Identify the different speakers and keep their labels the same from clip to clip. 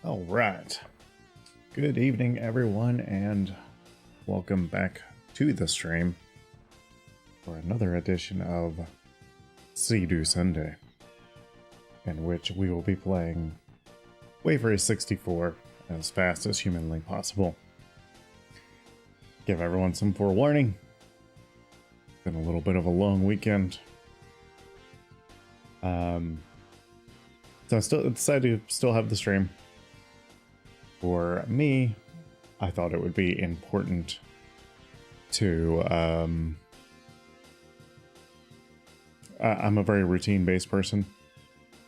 Speaker 1: All right. Good evening, everyone, and welcome back to the stream for another edition of Sea-Doo Sunday, in which we will be playing Wave Race 64 as fast as humanly possible. Give everyone some forewarning. Been a little bit of a long weekend. So I still decided to still have the stream. For me, I thought it would be important to, I'm a very routine-based person.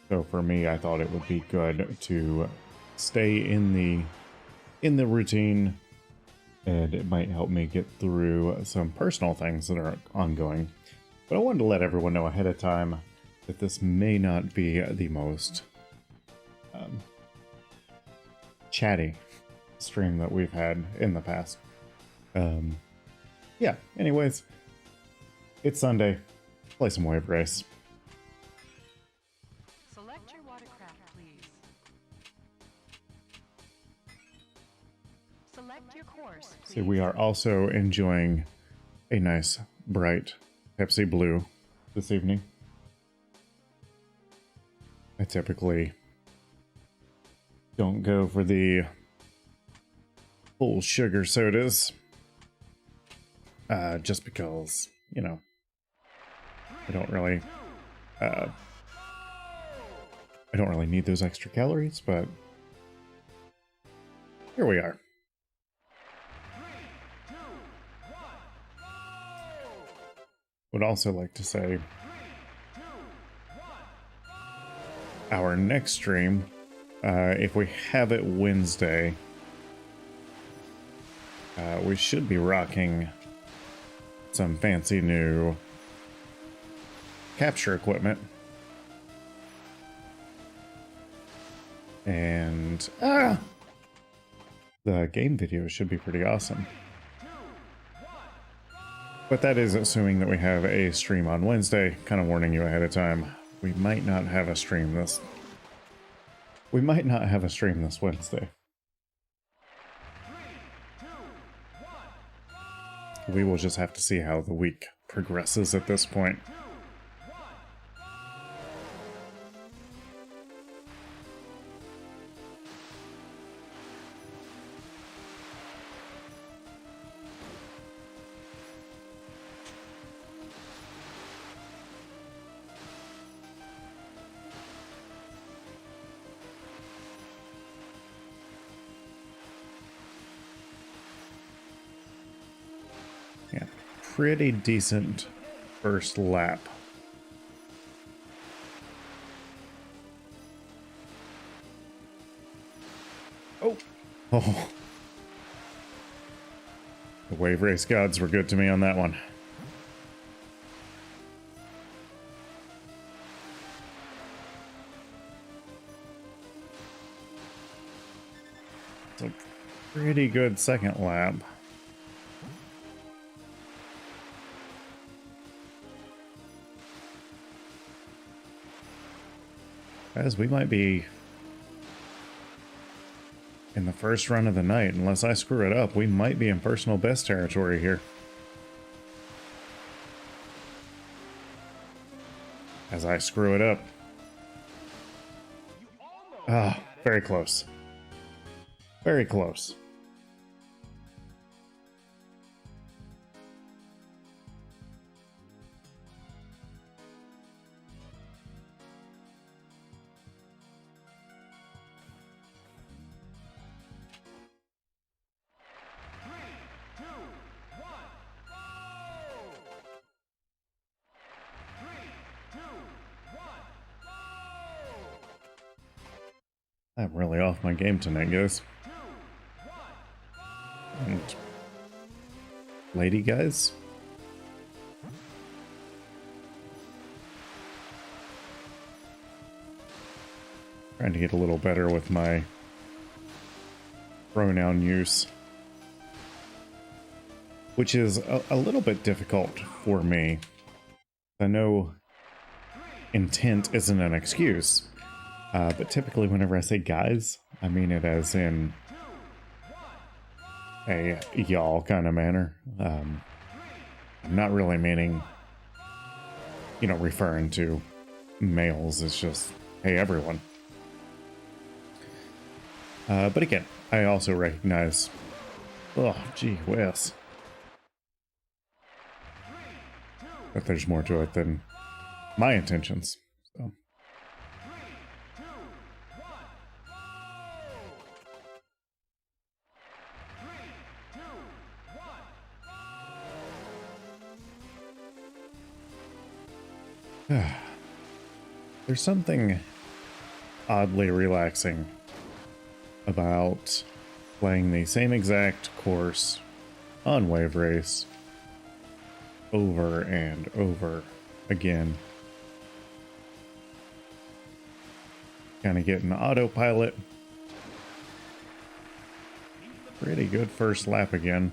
Speaker 1: So for me, I thought it would be good to stay in the routine, and it might help me get through some personal things that are ongoing. But I wanted to let everyone know ahead of time that this may not be the most chatty stream that we've had in the past. Yeah, anyways, it's Sunday. Play some Wave Race.
Speaker 2: Select your watercraft, please. Select your course, please.
Speaker 1: So we are also enjoying a nice, bright Pepsi Blue this evening. I typically don't go for the full sugar sodas, just because, you know, I don't really need those extra calories, but here we are. Would also like to say our next stream, if we have it Wednesday, we should be rocking some fancy new capture equipment. And the game video should be pretty awesome. But that is assuming that we have a stream on Wednesday. Kind of warning you ahead of time. We might not have a stream this Wednesday. We will just have to see how the week progresses at this point. Yeah, pretty decent first lap. Oh. The Wave Race gods were good to me on that one. It's a pretty good second lap. As we might be in the first run of the night. Unless I screw it up, we might be in personal best territory here. As I screw it up. Ah, very close. Very close. I'm really off my game tonight, guys. And lady guys. Trying to get a little better with my pronoun use, which is a little bit difficult for me. I know intent isn't an excuse, But typically whenever I say guys, I mean it as in a y'all kind of manner. I'm not really meaning, you know, referring to males. It's just, hey, everyone. But again, I also recognize, oh, gee whiz, that there's more to it than my intentions. So. There's something oddly relaxing about playing the same exact course on Wave Race over and over again. Kind of getting autopilot. Pretty good first lap again.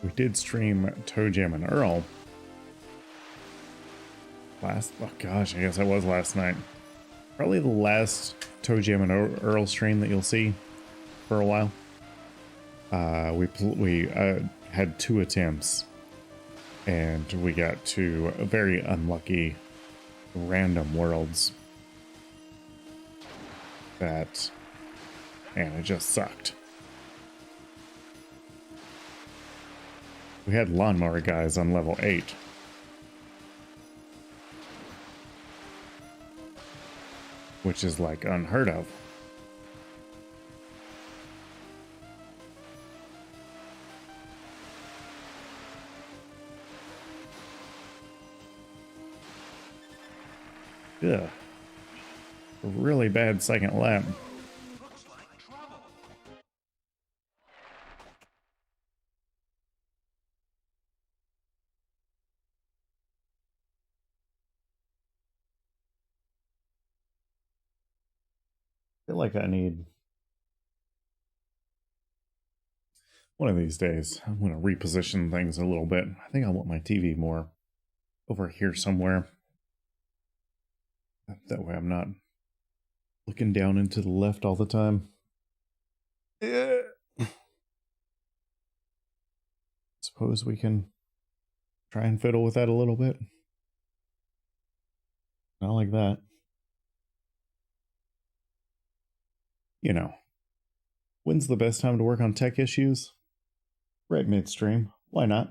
Speaker 1: We did stream Toe Jam and Earl last, oh gosh, I guess that was last night. Probably the last Toe Jam and Earl stream that you'll see for a while. We had 2 attempts, and we got to very unlucky random worlds that, and it just sucked. We had lawnmower guys on level 8. Which is like unheard of. Ugh. A really bad second lap. I feel like I need one of these days. I'm going to reposition things a little bit. I think I want my TV more over here somewhere. That way I'm not looking down into the left all the time. Yeah. Suppose we can try and fiddle with that a little bit. Not like that. You know, when's the best time to work on tech issues? Right midstream. Why not?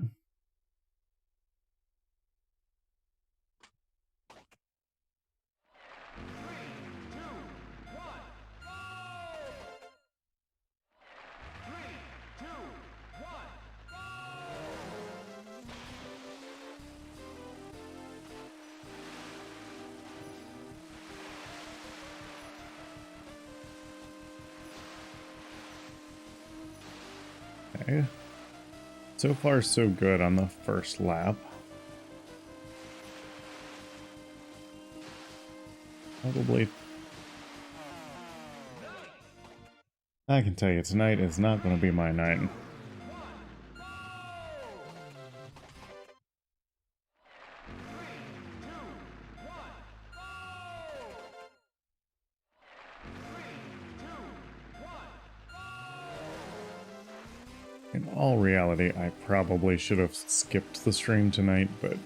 Speaker 1: Okay. So far, so good on the first lap. Probably. I can tell you, tonight is not going to be my night. In all reality, I probably should have skipped the stream tonight, but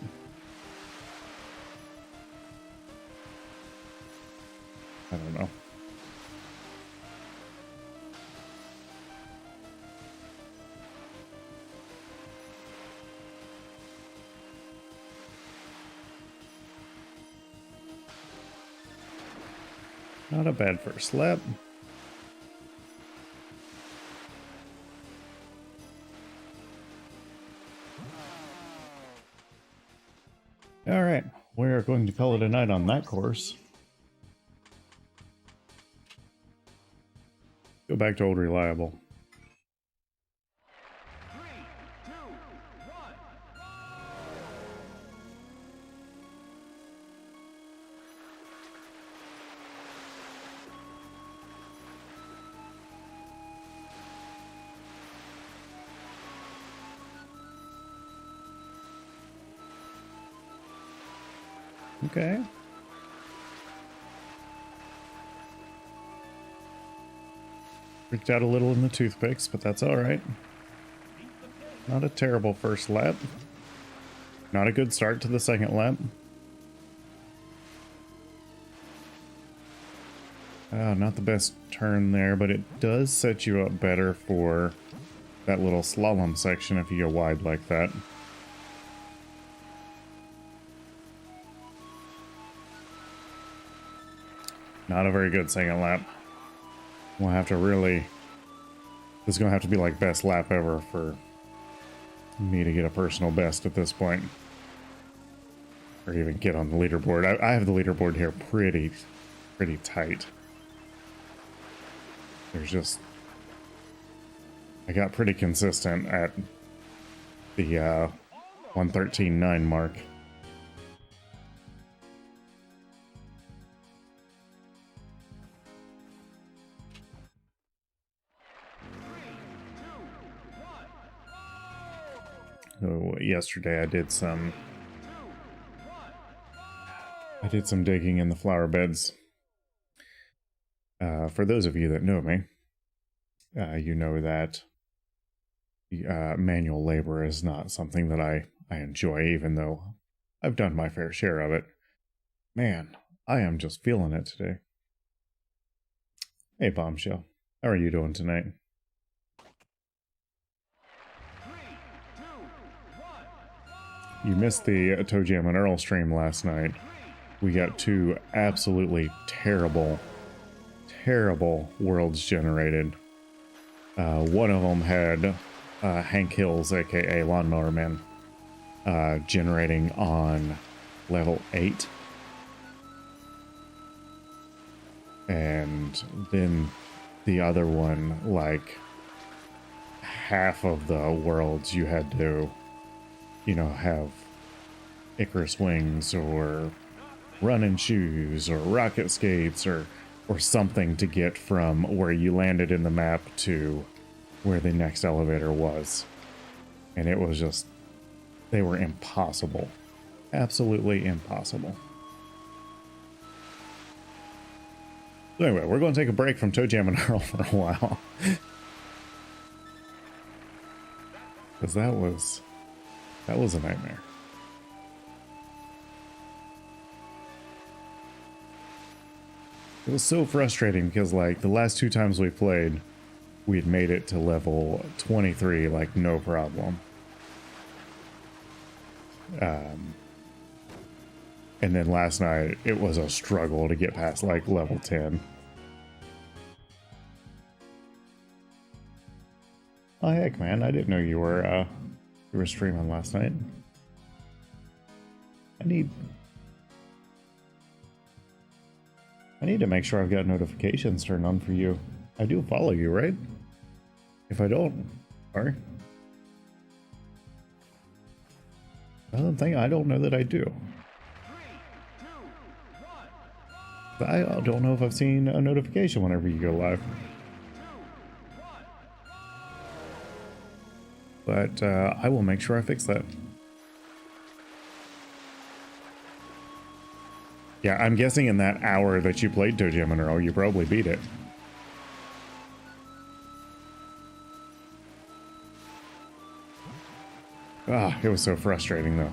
Speaker 1: I don't know. Not a bad first lap. Alright, we're going to call it a night on that course. Go back to old reliable. Okay. Freaked out a little in the toothpicks, but that's all right. Not a terrible first lap. Not a good start to the second lap. Not the best turn there, but it does set you up better for that little slalom section if you go wide like that. Not a very good second lap. We'll have to really... This is going to have to be like best lap ever for me to get a personal best at this point. Or even get on the leaderboard. I have the leaderboard here pretty tight. There's just... I got pretty consistent at the 113.9 mark. So yesterday I did some digging in the flower beds. For those of you that know me, you know that manual labor is not something that I enjoy, even though I've done my fair share of it. Man, I am just feeling it today. Hey, Bombshell. How are you doing tonight? You missed the Toe Jam and Earl stream last night. We got two absolutely terrible worlds generated. One of them had Hank Hills, aka Lawnmower Man, generating on level 8. And then the other one, like half of the worlds you had to, you know, have Icarus wings or running shoes or rocket skates or something to get from where you landed in the map to where the next elevator was. And it was just, they were impossible. Absolutely impossible. So anyway, we're going to take a break from Toe Jam and Earl for a while. Because that was a nightmare. It was so frustrating because, like, the last two times we played, we had made it to level 23, like, no problem. And then last night, it was a struggle to get past, like, level 10. Oh, heck, man, I didn't know you were streaming last night. I need to make sure I've got notifications turned on for you. I do follow you, right? If I don't, sorry. I don't know that I do. I don't know if I've seen a notification whenever you go live. But I will make sure I fix that. Yeah, I'm guessing in that hour that you played Toe Jam and Earl, you probably beat it. Ah, it was so frustrating though.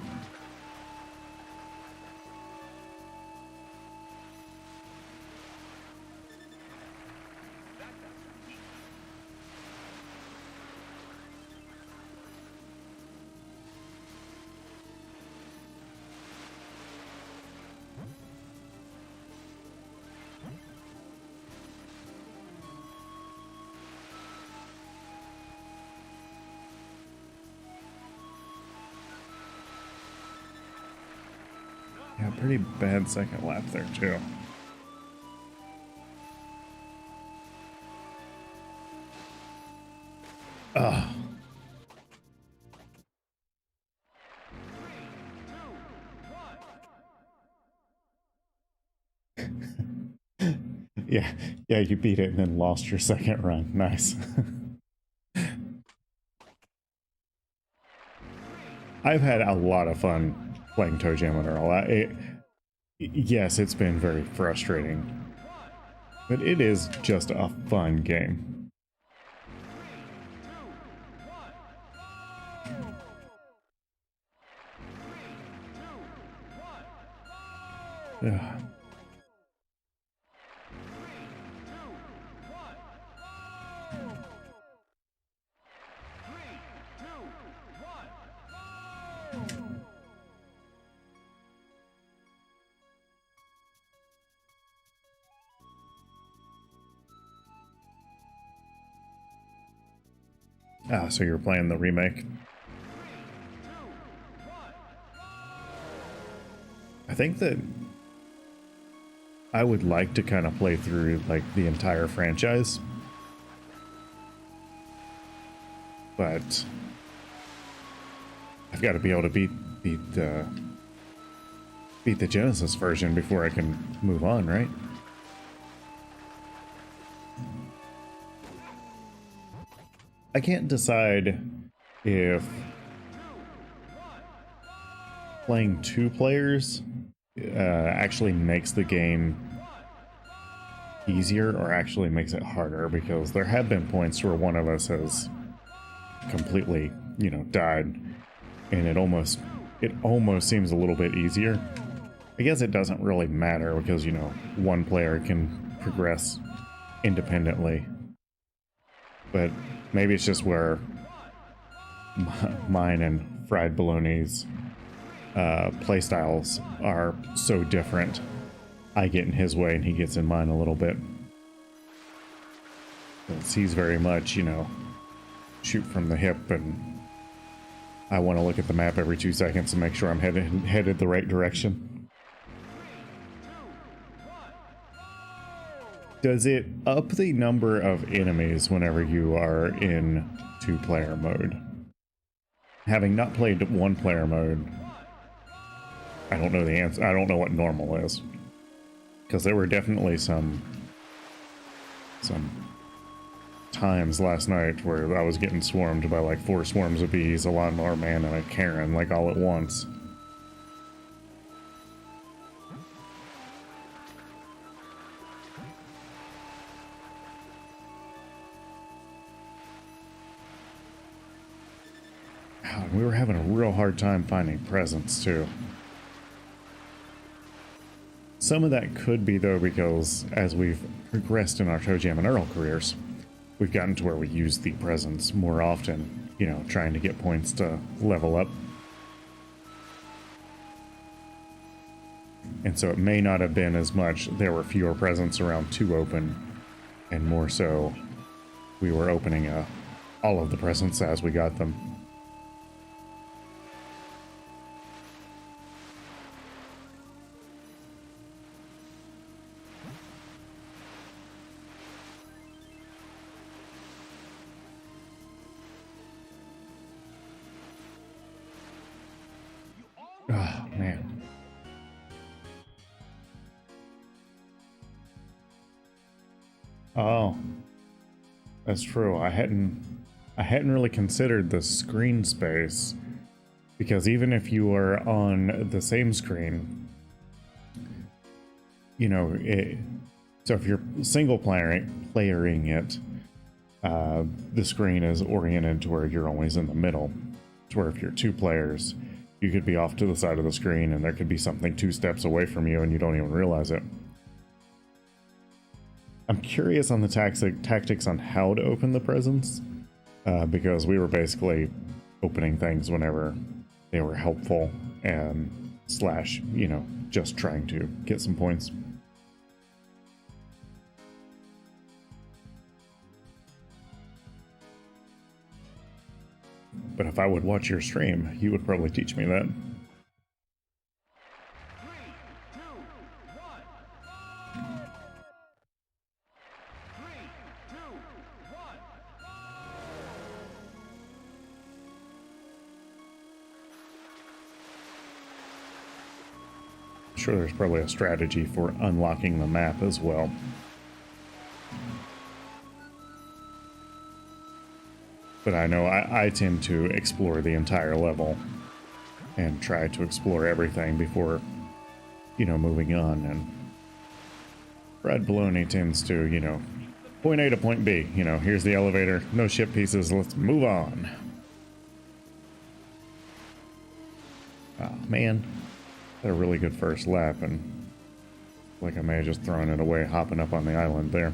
Speaker 1: Yeah, pretty bad second lap there too. Ugh. Yeah, you beat it and then lost your second run. Nice. I've had a lot of fun playing Toe Jam and Earl. Yes, it's been very frustrating, but it is just a fun game. Yeah. Ah, so you're playing the remake. I think that I would like to kind of play through like the entire franchise, but I've got to be able to beat the Genesis version before I can move on, right? I can't decide if playing two players actually makes the game easier or actually makes it harder, because there have been points where one of us has completely, you know, died, and it almost seems a little bit easier. I guess it doesn't really matter because, you know, one player can progress independently, but maybe it's just where mine and Fried Bologna's playstyles are so different. I get in his way and he gets in mine a little bit. He's very much, you know, shoot from the hip, and I want to look at the map every 2 seconds to make sure I'm headed the right direction. Does it up the number of enemies whenever you are in two-player mode? Having not played one-player mode, I don't know the answer. I don't know what normal is, because there were definitely some times last night where I was getting swarmed by like 4 swarms of bees, a lawnmower man, and a Karen, like all at once. We were having a real hard time finding presents too. Some of that could be, though, because as we've progressed in our Toe Jam and Earl careers, we've gotten to where we use the presents more often, you know, trying to get points to level up. And so it may not have been as much, there were fewer presents around to open, and more so we were opening all of the presents as we got them. Oh, man. Oh, that's true. I hadn't really considered the screen space, because even if you are on the same screen, you know, so if you're single playering it, the screen is oriented to where you're always in the middle. To where if you're 2 players, you could be off to the side of the screen and there could be something 2 steps away from you and you don't even realize it. I'm curious on the tactics on how to open the presents, because we were basically opening things whenever they were helpful and slash, you know, just trying to get some points. But if I would watch your stream, you would probably teach me that. I'm sure there's probably a strategy for unlocking the map as well. But I know I tend to explore the entire level and try to explore everything before moving on. And Fried Bologna tends to, point A to point B. Here's the elevator, no ship pieces, let's move on. Oh, man. Had a really good first lap, and like I may have just thrown it away hopping up on the island there.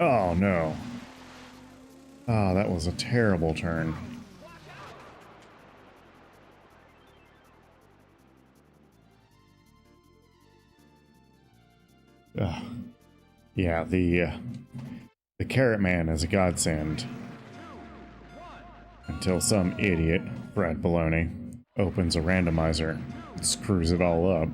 Speaker 1: Oh, no. Oh, that was a terrible turn. Ugh. Yeah, the Carrot Man is a godsend. Until some idiot, Fried Bologna, opens a randomizer and screws it all up.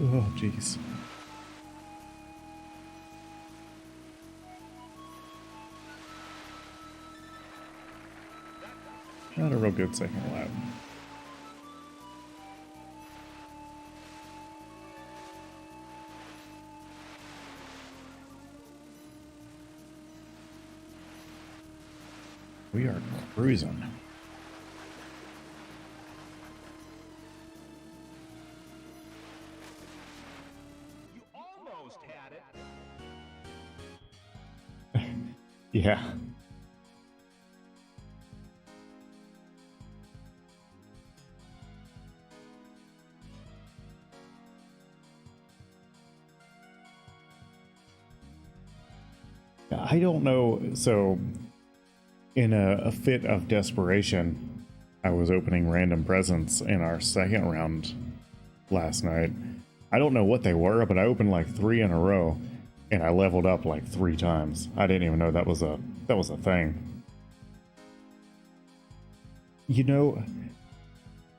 Speaker 1: Oh, jeez. Not a real good second lap. We are cruising.
Speaker 3: You almost had it.
Speaker 1: Yeah. I don't know. So, in a fit of desperation, I was opening random presents in our second round last night. I don't know what they were, but I opened like 3 in a row, and I leveled up like 3 times. I didn't even know that was a thing.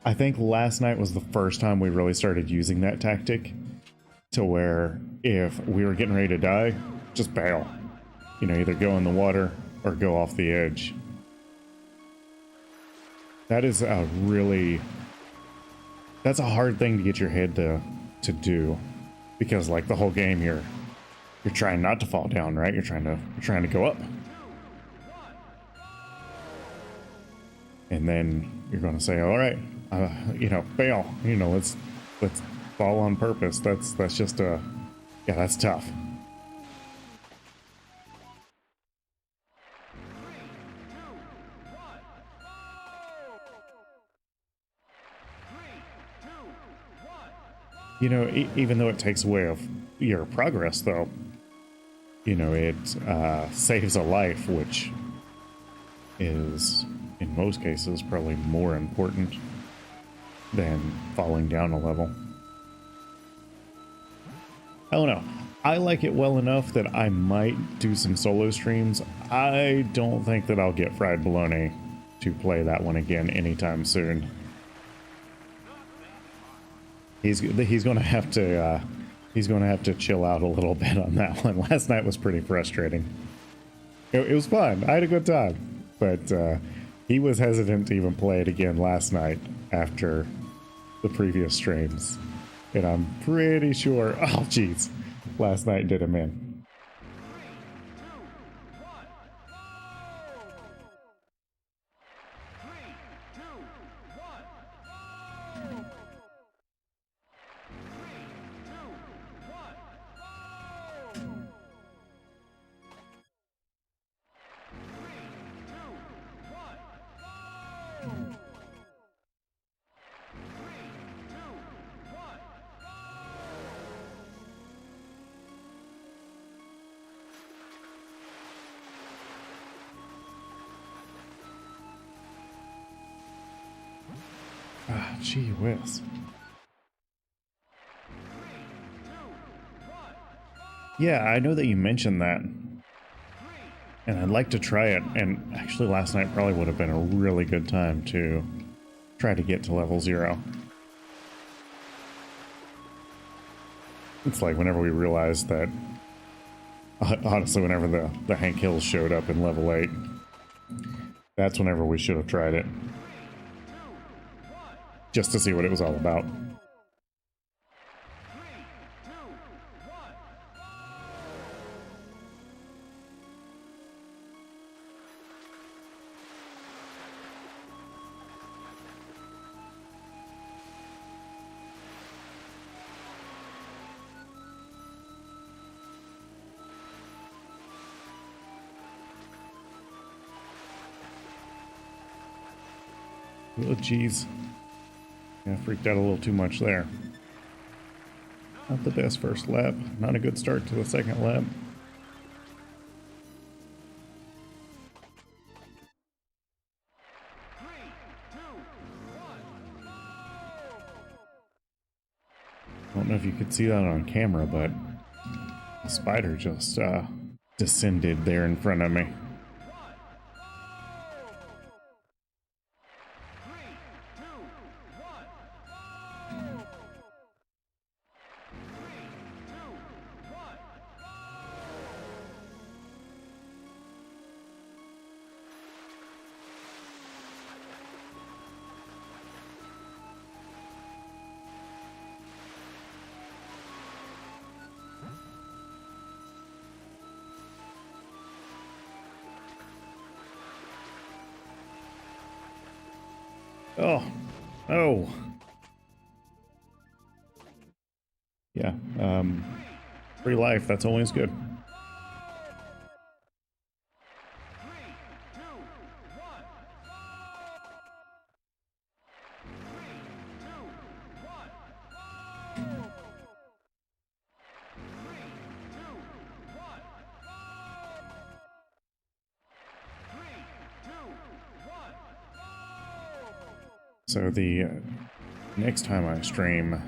Speaker 1: I think last night was the first time we really started using that tactic, to where if we were getting ready to die, just bail. Either go in the water or go off the edge. That's a hard thing to get your head to do, because like the whole game you're trying not to fall down, right? You're trying to go up. And then you're going to say, all right, bail, let's fall on purpose. That's just that's tough. Even though it takes away of your progress, though, it saves a life, which is, in most cases, probably more important than falling down a level. I don't know. I like it well enough that I might do some solo streams. I don't think that I'll get Fried Bologna to play that one again anytime soon. He's gonna have to chill out a little bit on that one. Last night was pretty frustrating. It was fun. I had a good time, but he was hesitant to even play it again last night after the previous streams, and I'm pretty sure. Oh, jeez, last night did him in. Gee whiz. Yeah, I know that you mentioned that. And I'd like to try it. And actually last night probably would have been a really good time to try to get to level 0. It's like whenever we realized that, honestly, whenever the Hank Hills showed up in level 8, that's whenever we should have tried it. Just to see what it was all about. Oh, jeez. Yeah, freaked out a little too much there. Not the best first lap. Not a good start to the second lap. I don't know if you could see that on camera, but the spider just descended there in front of me. Oh, oh. Yeah, free life, that's always good. So the next time I stream,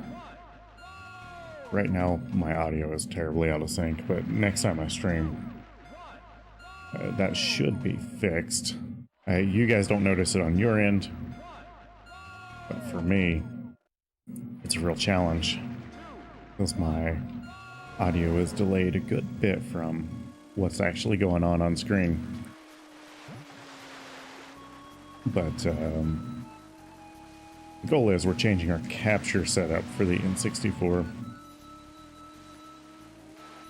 Speaker 1: right now my audio is terribly out of sync, but next time I stream, that should be fixed. You guys don't notice it on your end, but for me, it's a real challenge because my audio is delayed a good bit from what's actually going on screen. But the goal is we're changing our capture setup for the N64.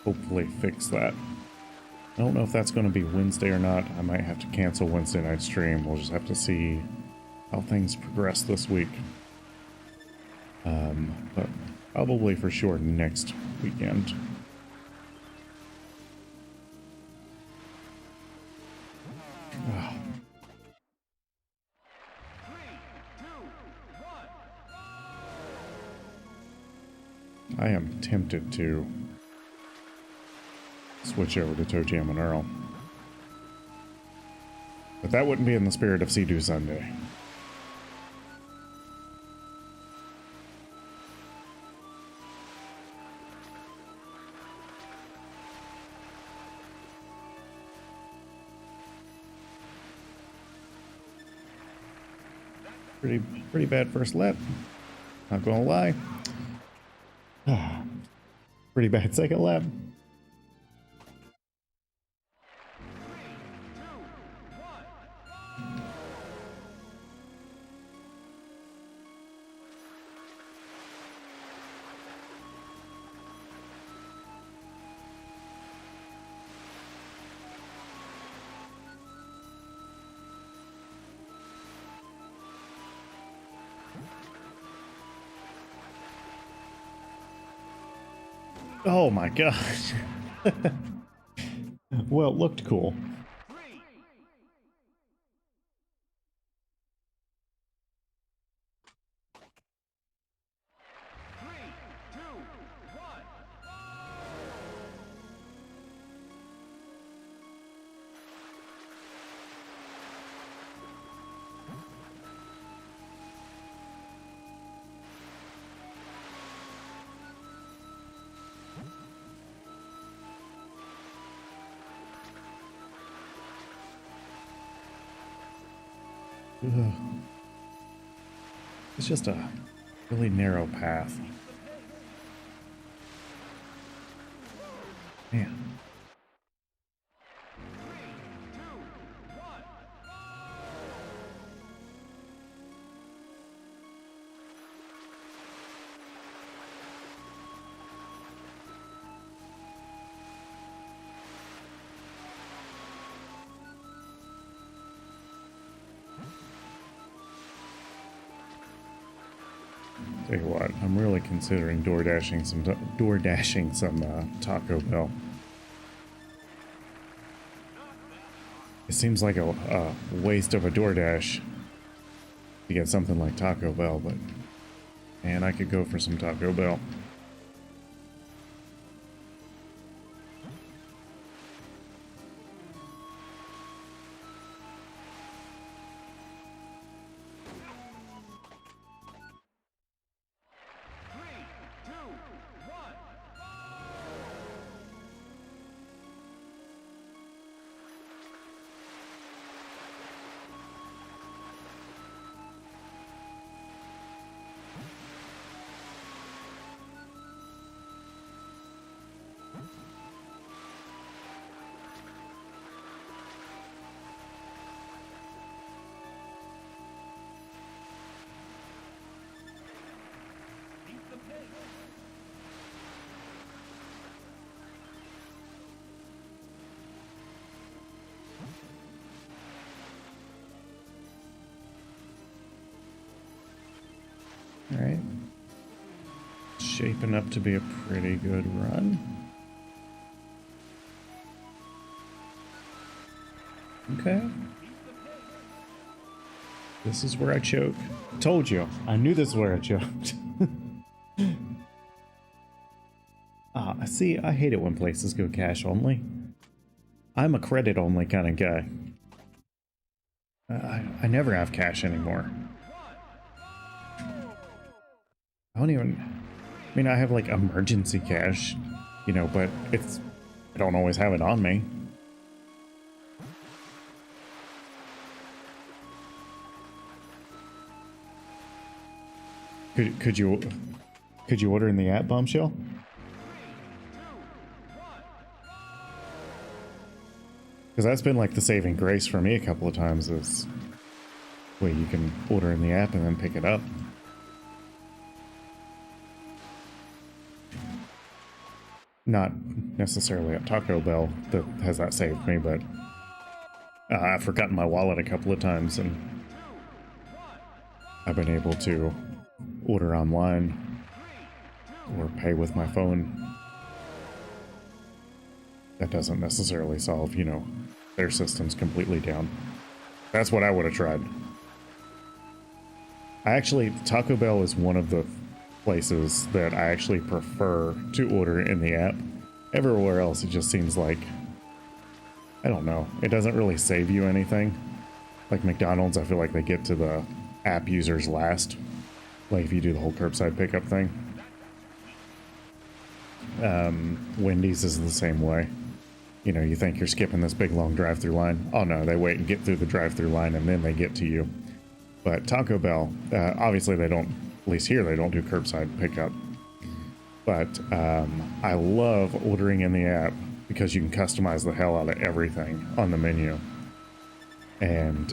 Speaker 1: Hopefully fix that. I don't know if that's going to be Wednesday or not. I might have to cancel Wednesday night stream. We'll just have to see how things progress this week. But probably for sure next weekend. Oh. I am tempted to switch over to Toe Jam and Earl. But that wouldn't be in the spirit of Sea-Doo Sunday. Pretty bad first lap. Not gonna lie. Pretty bad second lap. Oh my gosh. Well, it looked cool. Ugh. It's just a really narrow path. Man. Tell you what, I'm really considering door dashing some Taco Bell. It seems like a waste of a DoorDash to get something like Taco Bell, but man, I could go for some Taco Bell. All right. Shaping up to be a pretty good run. Okay. This is where I choke. Told you. I knew this is where I choked. See, I hate it when places go cash only. I'm a credit only kind of guy. I never have cash anymore. I don't even... I mean, I have like emergency cash, you know, but I don't always have it on me. Could you order in the app, Bombshell? Because that's been like the saving grace for me a couple of times is, wait, you can order in the app and then pick it up. Not necessarily at Taco Bell that has that saved me, but I've forgotten my wallet a couple of times and I've been able to order online or pay with my phone. That doesn't necessarily solve, you know, their system's completely down. That's what I would have tried. Taco Bell is one of the places that I actually prefer to order in the app. Everywhere else, it just seems like, I don't know, it doesn't really save you anything. Like McDonald's, I feel like they get to the app users last. Like if you do the whole curbside pickup thing. Wendy's is the same way. You know, you think you're skipping this big long drive-through line. Oh no, they wait and get through the drive-through line and then they get to you. But Taco Bell, obviously they don't, at least here they don't do curbside pickup. But I love ordering in the app because you can customize the hell out of everything on the menu. And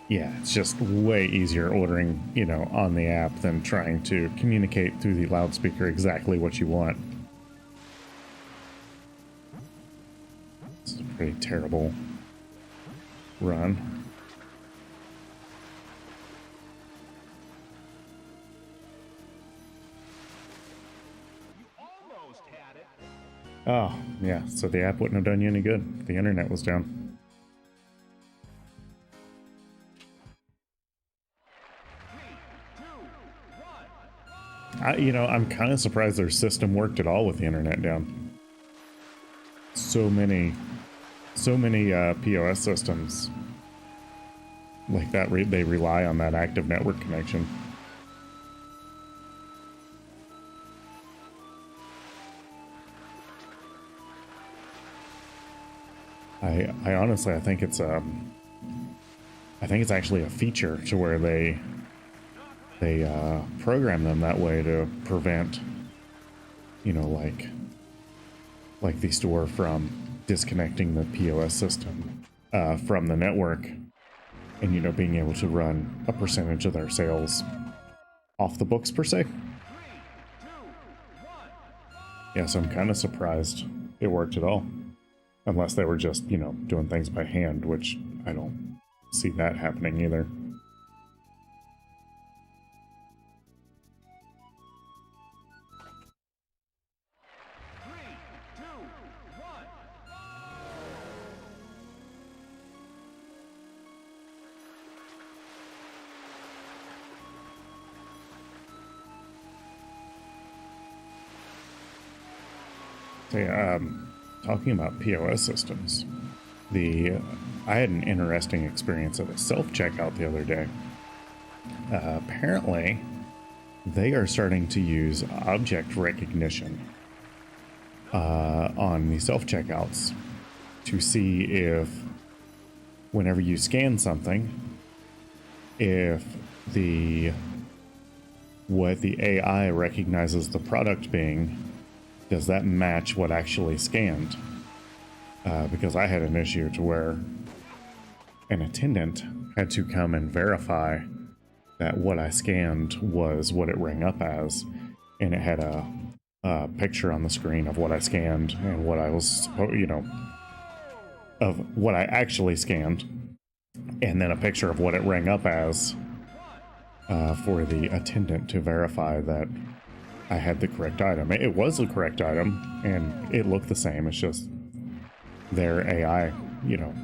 Speaker 1: yeah, it's just way easier ordering, you know, on the app than trying to communicate through the loudspeaker exactly what you want. It's a pretty terrible run. Oh, yeah, so the app wouldn't have done you any good. The internet was down. I'm kind of surprised their system worked at all with the internet down. So many POS systems like that, they rely on that active network connection. I honestly, I think it's I think it's actually a feature to where they program them that way to prevent, you know, like the store from disconnecting the POS system from the network, and, you know, being able to run a percentage of their sales off the books per se. Yeah, so I'm kind of surprised it worked at all. Unless they were just, you know, doing things by hand, which I don't see that happening either. So yeah, talking about POS systems, I had an interesting experience at a self-checkout the other day. Apparently, they are starting to use object recognition on the self-checkouts to see if, whenever you scan something, if what the AI recognizes the product being, does that match what actually scanned? Because I had an issue to where an attendant had to come and verify that what I scanned was what it rang up as, and it had a picture on the screen of what I scanned and what I was, you know, of what I actually scanned, and then a picture of what it rang up as for the attendant to verify that I had the correct item. It was the correct item, and it looked the same. It's just their AI, you know,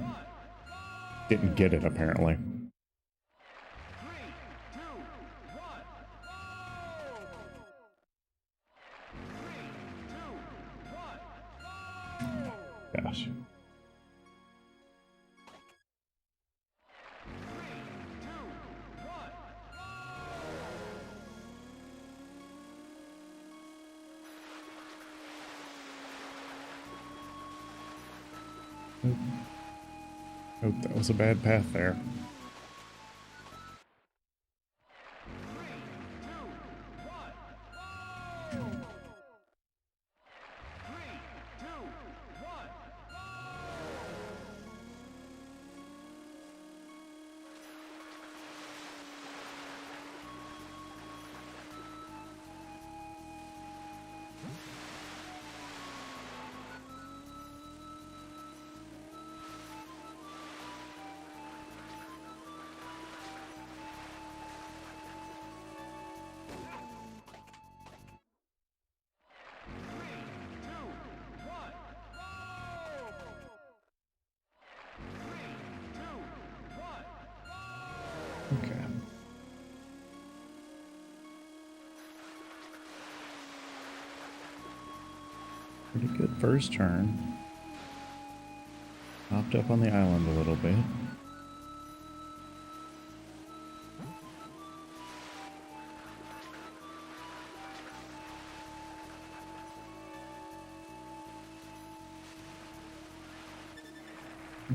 Speaker 1: didn't get it apparently. Gosh. Hope that was a bad path there. Okay. Pretty good first turn. Hopped up on the island a little bit.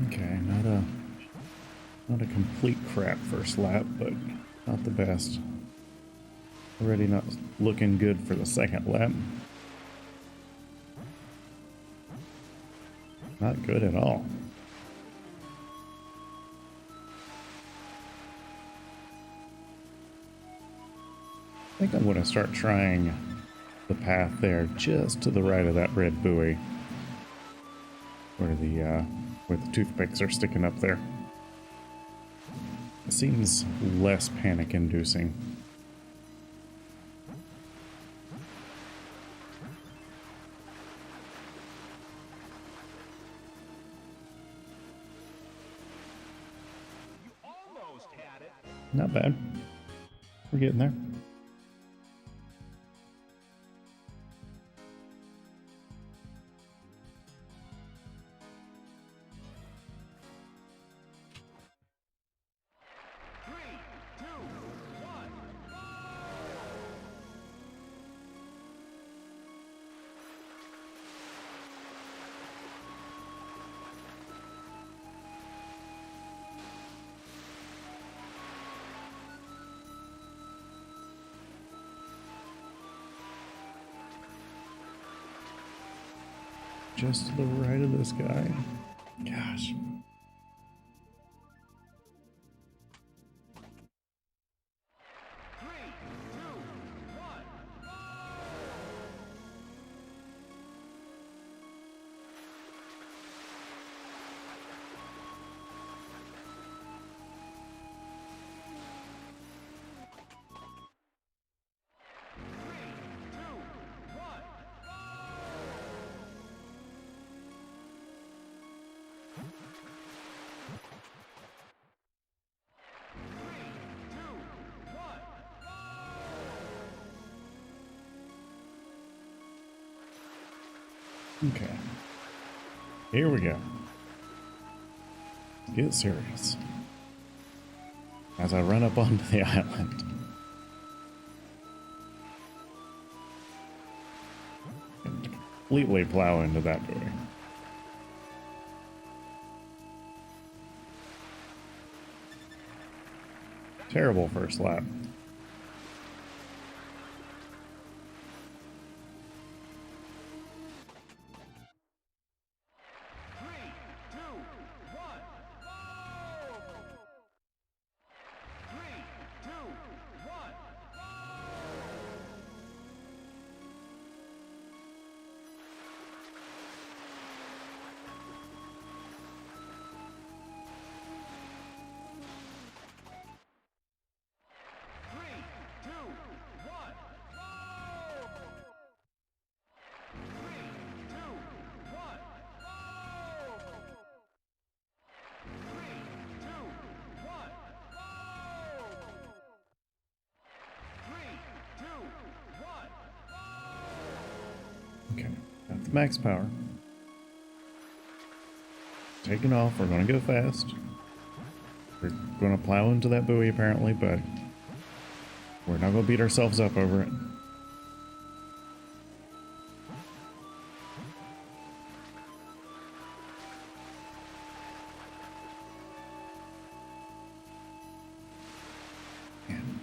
Speaker 1: Okay, not a complete crap first lap, but not the best. Already not looking good for the second lap. Not good at all. I think I'm going to start trying the path there just to the right of that red buoy, where the toothpicks are sticking up there. It seems less panic-inducing.
Speaker 3: You almost had it.
Speaker 1: Not bad. We're getting there. just to the right of this guy. Gosh. Okay. Here we go. Get serious. As I run up onto the island. And completely plow into that buoy. Terrible first lap. Okay, got the max power. Taking off, we're gonna go fast. We're gonna plow into that buoy apparently, but we're not gonna beat ourselves up over it. Man.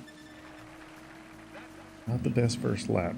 Speaker 1: Not the best first lap.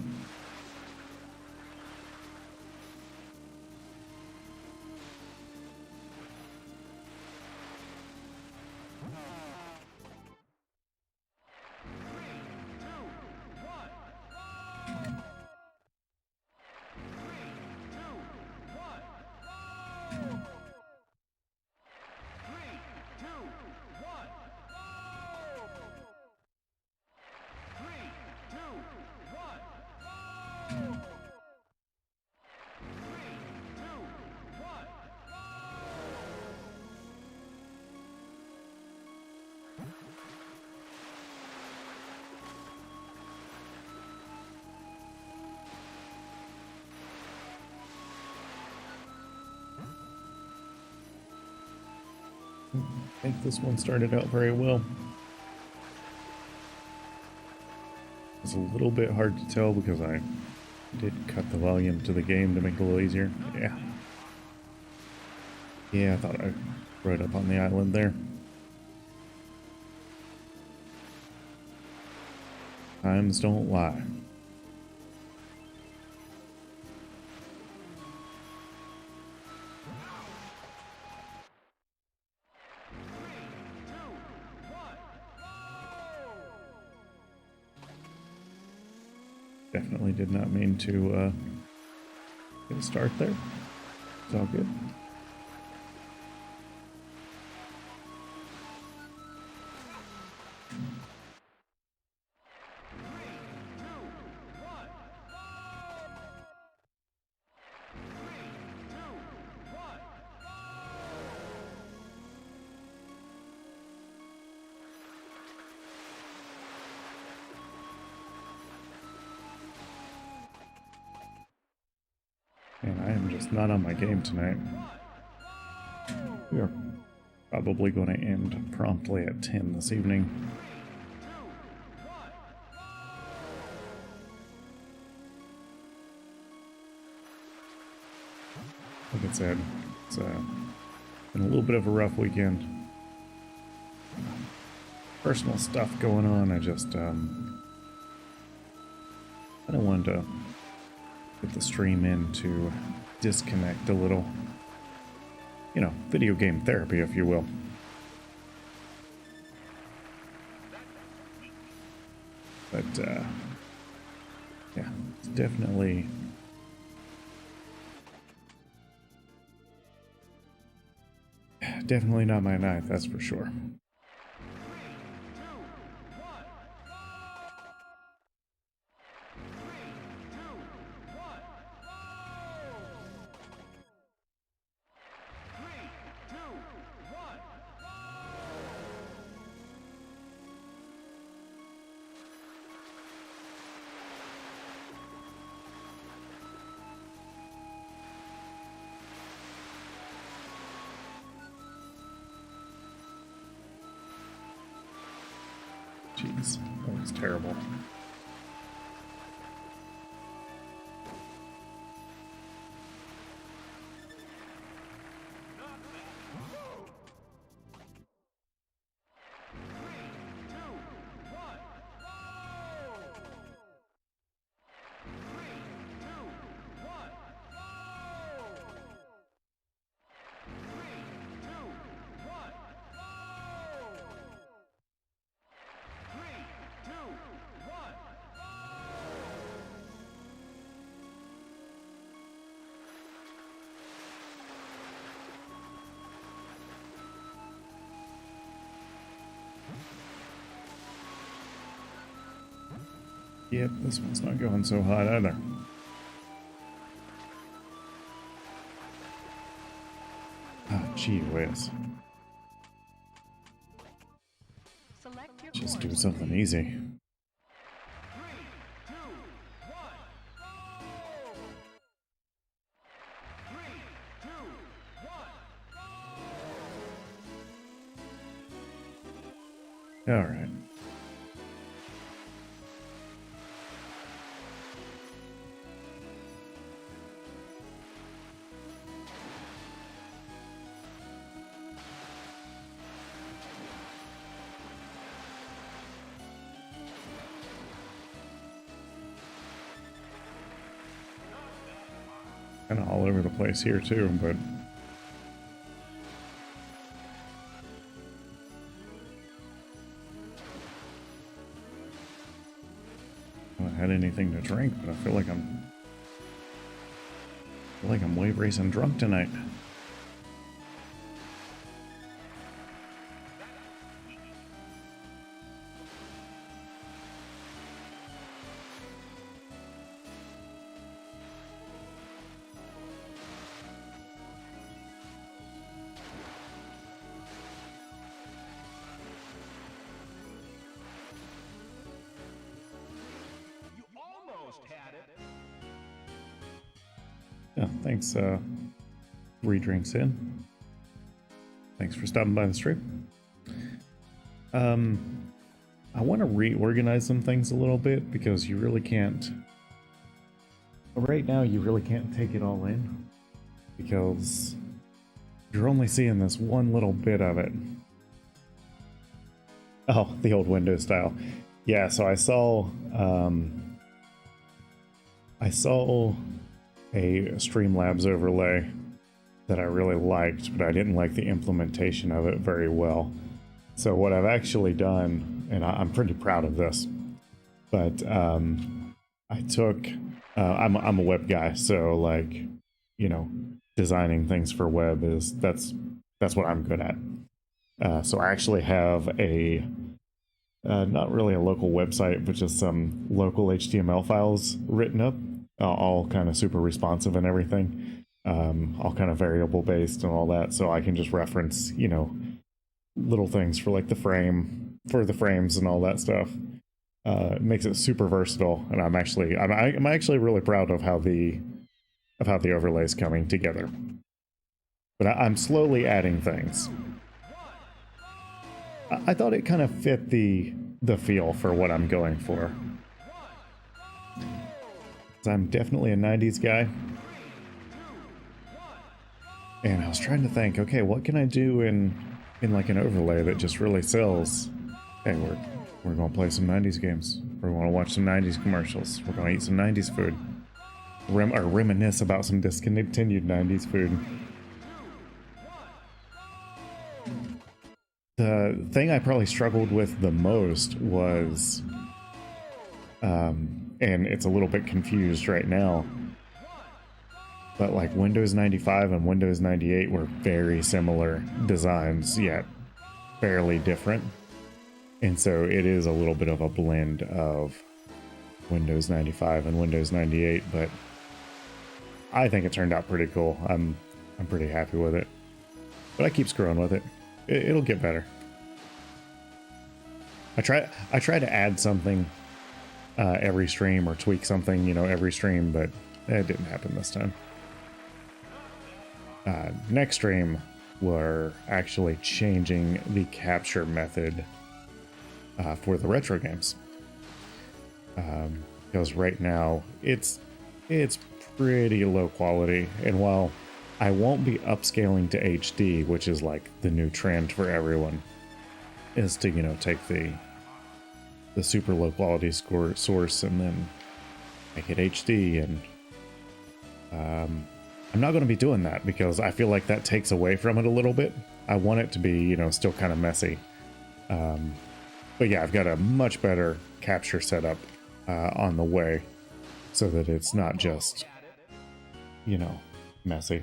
Speaker 1: I think this one started out very well. It's a little bit hard to tell because I did cut the volume to the game to make it a little easier. Yeah. Yeah, I thought I rode up on the island there. Times don't lie. Definitely did not mean to get a start there. It's all good. And I am just not on my game tonight. We are probably going to end promptly at 10 this evening. Like I said, it's been a little bit of a rough weekend. Personal stuff going on. I just I don't want to get the stream into disconnect a little. You know, video game therapy, if you will. But, yeah, it's definitely not my night, that's for sure. Jeez, that was terrible. Yep, this one's not going so hot either. Ah, gee whiz.
Speaker 2: Select your
Speaker 1: Just
Speaker 2: course,
Speaker 1: do something
Speaker 2: please.
Speaker 1: easy. All right. Kind of all over the place here too, but I haven't had anything to drink, but I feel like I'm wave racing drunk tonight.
Speaker 3: You almost had it.
Speaker 1: Yeah, thanks, 3 drinks in. Thanks for stopping by the stream. I want to reorganize some things a little bit because you really can't. Right now, you really can't take it all in because you're only seeing this one little bit of it. Oh, the old Windows style. Yeah, so I saw a Streamlabs overlay that I really liked, but I didn't like the implementation of it very well. So what I've actually done, and I'm pretty proud of this, but I took, I'm a web guy, so like, you know, designing things for web that's what I'm good at. So I actually have a not really a local website, but just some local HTML files written up, all kind of super responsive and everything, all kind of variable based and all that. So I can just reference, you know, little things for like the frames and all that stuff. It makes it super versatile, and I'm actually really proud of how the overlay is coming together. But I'm slowly adding things. I thought it kind of fit the feel for what I'm going for. 'Cause I'm definitely a 90s guy. And I was trying to think, okay, what can I do in like an overlay that just really sells? Hey, we're gonna play some 90s games. We're gonna watch some 90s commercials. We're gonna eat some 90s food. reminisce about some discontinued 90s food. The thing I probably struggled with the most was, and it's a little bit confused right now, but like Windows 95 and Windows 98 were very similar designs, yet fairly different. And so it is a little bit of a blend of Windows 95 and Windows 98, but I think it turned out pretty cool. I'm pretty happy with it. But I keep screwing with it. It'll get better. I try to add something every stream, or tweak something, you know, every stream, but it didn't happen this time. Next stream, we're actually changing the capture method for the retro games. Because right now it's pretty low quality, and while I won't be upscaling to HD, which is like the new trend for everyone, is to, you know, take the super low quality source and then make it HD, and I'm not going to be doing that because I feel like that takes away from it a little bit. I want it to be, you know, still kind of messy. But yeah, I've got a much better capture setup on the way so that it's not just, you know, messy.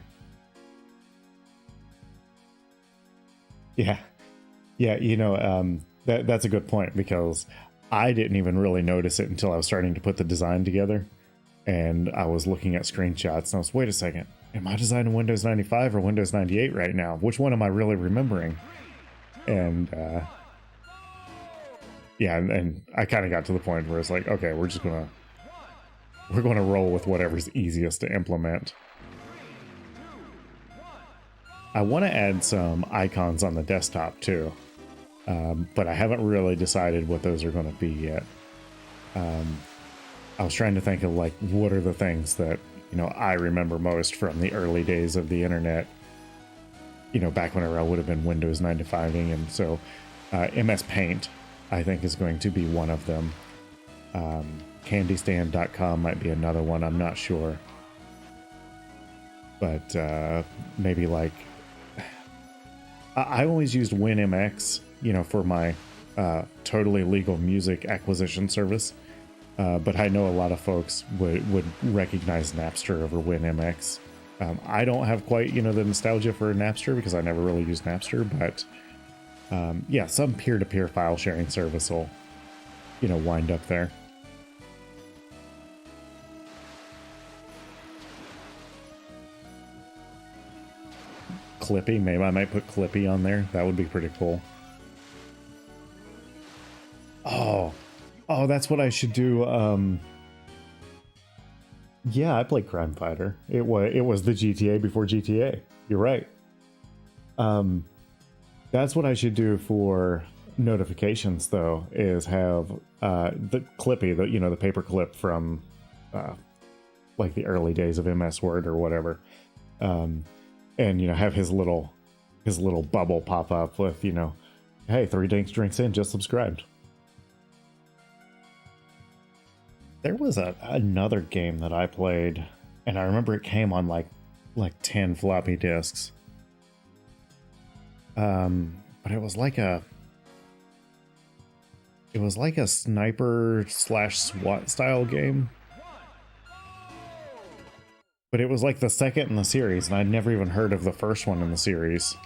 Speaker 1: Yeah, you know, that's a good point, because I didn't even really notice it until I was starting to put the design together, and I was looking at screenshots and I was, wait a second, am I designing Windows 95 or Windows 98 right now? Which one am I really remembering? And yeah, and I kind of got to the point where it's like, okay, we're going to roll with whatever's easiest to implement. I want to add some icons on the desktop too, but I haven't really decided what those are going to be yet. I was trying to think of like, what are the things that, you know, I remember most from the early days of the internet, you know, back whenever I would have been Windows 95ing. And so MS Paint, I think, is going to be one of them. Candystand.com might be another one. I'm not sure. But maybe like, I always used WinMX, you know, for my totally legal music acquisition service. But I know a lot of folks would recognize Napster over WinMX. I don't have quite, you know, the nostalgia for Napster because I never really used Napster, but yeah, some peer-to-peer file sharing service will, you know, wind up there. Clippy, maybe I might put Clippy on there. That would be pretty cool. Oh, that's what I should do. Yeah, I played Crime Fighter. It was the GTA before GTA. You're right. That's what I should do for notifications, though, is have the Clippy, the, you know, the paper clip from like the early days of MS Word or whatever, and, you know, have his little bubble pop up with, you know, hey, 3 drinks in, just subscribed. There was another game that I played, and I remember it came on like 10 floppy disks. But it was like a sniper / SWAT style game. But it was like the second in the series, and I'd never even heard of the first one in the series.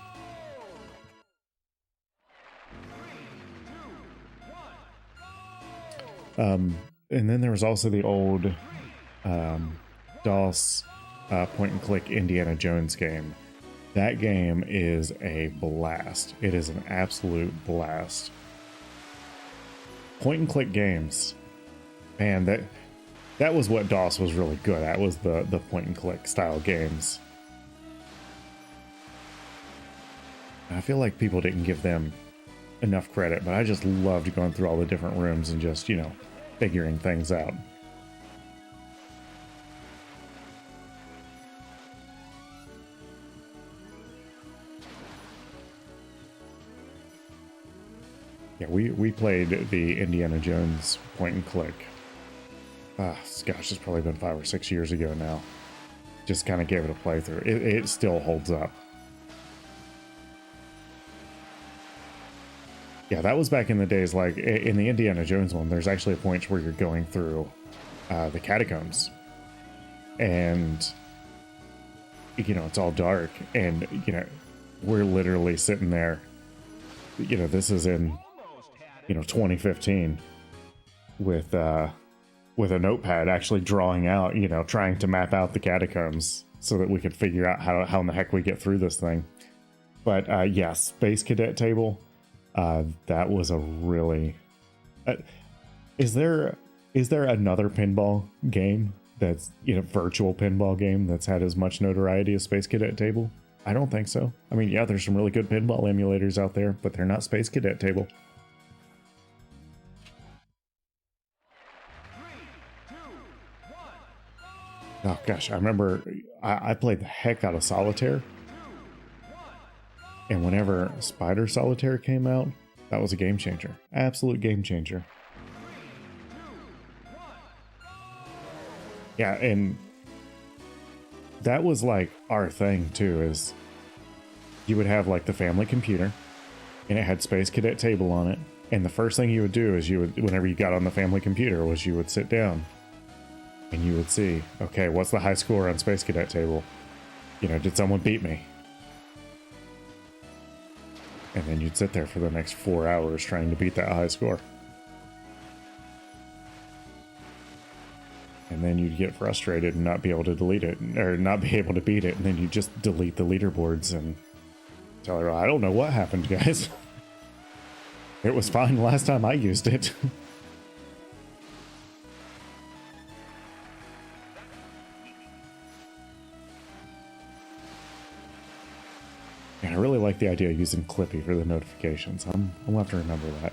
Speaker 1: And then there was also the old DOS point-and-click Indiana Jones game. That game is a blast. It is an absolute blast. Point-and-click games, man, that was what DOS was really good at, was the point-and-click style games. I feel like people didn't give them enough credit, but I just loved going through all the different rooms and just, you know, figuring things out. Yeah, we played the Indiana Jones point and click Gosh, it's probably been 5 or 6 years ago now. Just kind of gave it a playthrough. It still holds up. Yeah, that was back in the days, like in the Indiana Jones one, there's actually a point where you're going through the catacombs. And, you know, it's all dark. And, you know, we're literally sitting there. You know, this is in, you know, 2015 with a notepad actually drawing out, you know, trying to map out the catacombs so that we could figure out how in the heck we get through this thing. But yeah, Space Cadet Table, that was a really... is there another pinball game that's, you know, virtual pinball game that's had as much notoriety as Space Cadet Table? I don't think so. I mean, yeah, there's some really good pinball emulators out there, but they're not Space Cadet Table.
Speaker 3: 3, 2, 1.
Speaker 1: Oh gosh, I remember I played the heck out of Solitaire. And whenever Spider Solitaire came out, that was a game changer. Absolute game changer. Yeah, and that was like our thing too, is you would have like the family computer and it had Space Cadet Table on it. And the first thing you would do is whenever you got on the family computer, was you would sit down and you would see, okay, what's the high score on Space Cadet Table? You know, did someone beat me? And then you'd sit there for the next 4 hours trying to beat that high score. And then you'd get frustrated and not be able to delete it, or not be able to beat it, and then you just delete the leaderboards and tell her, I don't know what happened, guys. It was fine last time I used it. And I really like the idea of using Clippy for the notifications. I'm gonna have to remember that.